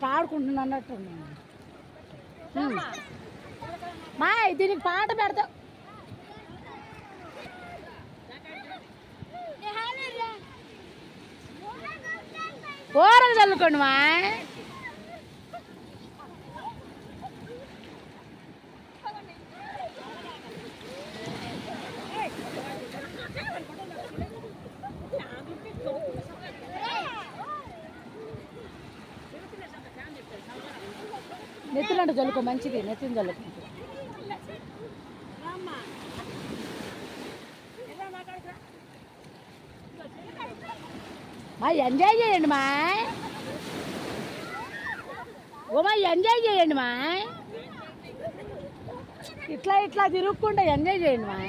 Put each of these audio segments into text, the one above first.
పాడుకుంటున్నట్టు మా దీనికి పాట పెడతా కూరలు చల్లుకోండి మా నెత్తులంటే చల్లుకో మంచిది నెత్తిని చల్లుకో మా ఎంజాయ్ చేయండి మా ఓమా ఎంజాయ్ చేయండి మా ఇట్లా ఇట్లా తిరుగుకుంటే ఎంజాయ్ చేయండి మా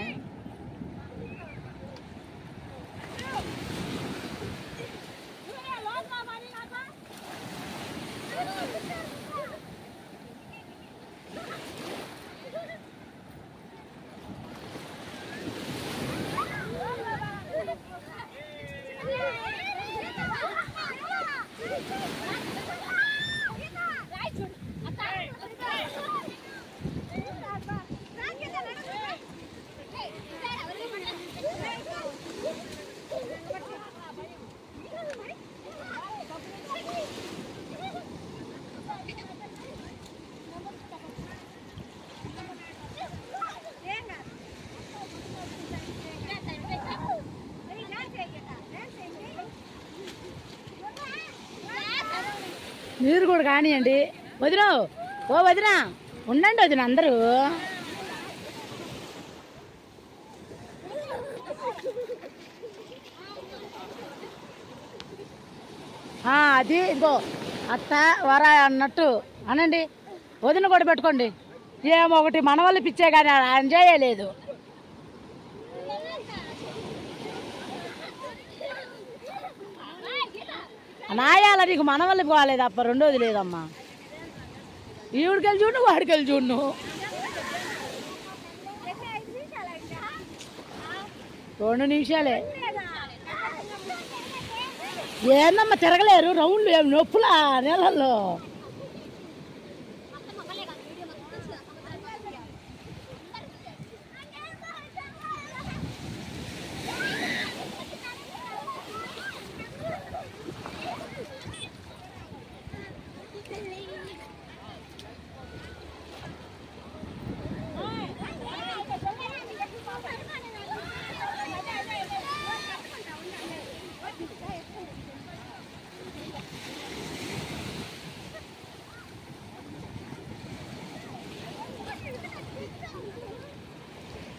మీరు కూడా కానివ్వండి వదినా ఓ వదినా ఉండండి వదిన అందరూ అది ఇంకో అత్త వర అన్నట్టు అనండి వదిన కూడా పెట్టుకోండి ఏమో ఒకటి మన వాళ్ళు పిచ్చే కానీ ఎంజాయ్ లేదు నాయాల నీకు మన వాళ్ళు పోలేదు అప్ప రెండోది లేదమ్మా ఈవిడికెళ్ళి చూడు వాడికెళ్ళి చూడు 2 నిమిషాలే ఏందమ్మా తిరగలేరు రౌండ్లు ఏమి నొప్పులా నీళ్ళల్లో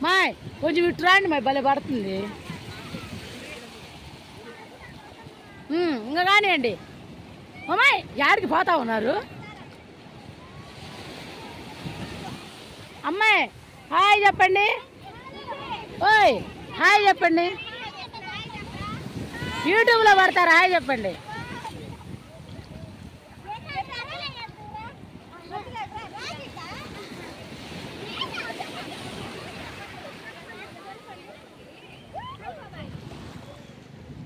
మాయ్ కొంచెం ఇటు రాండి మాయ్ భలే పడుతుంది ఇంకా కానివ్వండి అమ్మాయి యాడికి పోతా ఉన్నారు అమ్మాయి హాయ్ చెప్పండి ఓయ్ హాయ్ చెప్పండి యూట్యూబ్లో పడతారు హాయ్ చెప్పండి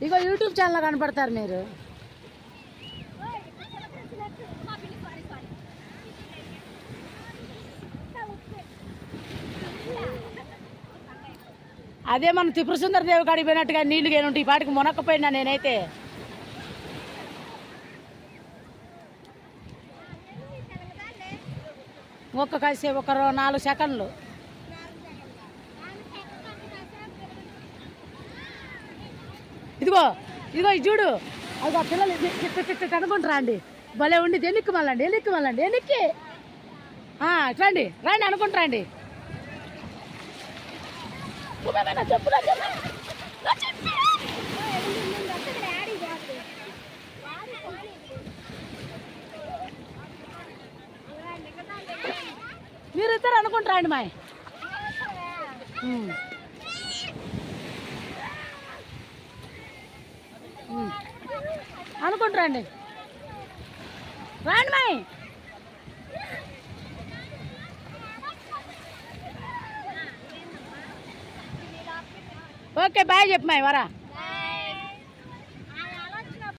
ఇగో యూట్యూబ్ ఛానల్ కనపడతారు మీరు అదే మన త్రిపుర సుందర దేవి కాడికి పోయినట్టుగా నీళ్లు గేనుంటే ఈ పాటికి మునక్కపోయినా నేనైతే ఒక 4 సెకండ్లు ఇదిగో ఇదిగో ఇది చూడు అదిగో పిల్లలు అనుకుంటారా అండి భలే ఉండి ఎన్నిక్కి మళ్ళండి ఎన్నిక్కి రండి రండి అనుకుంటారా అండి మీరిద్దరు అనుకుంటారా అండి మాయ్ అనుకుంటారండి రాండి మాయ్ ఓకే బాయ్ చెప్పు మాయ్ వరా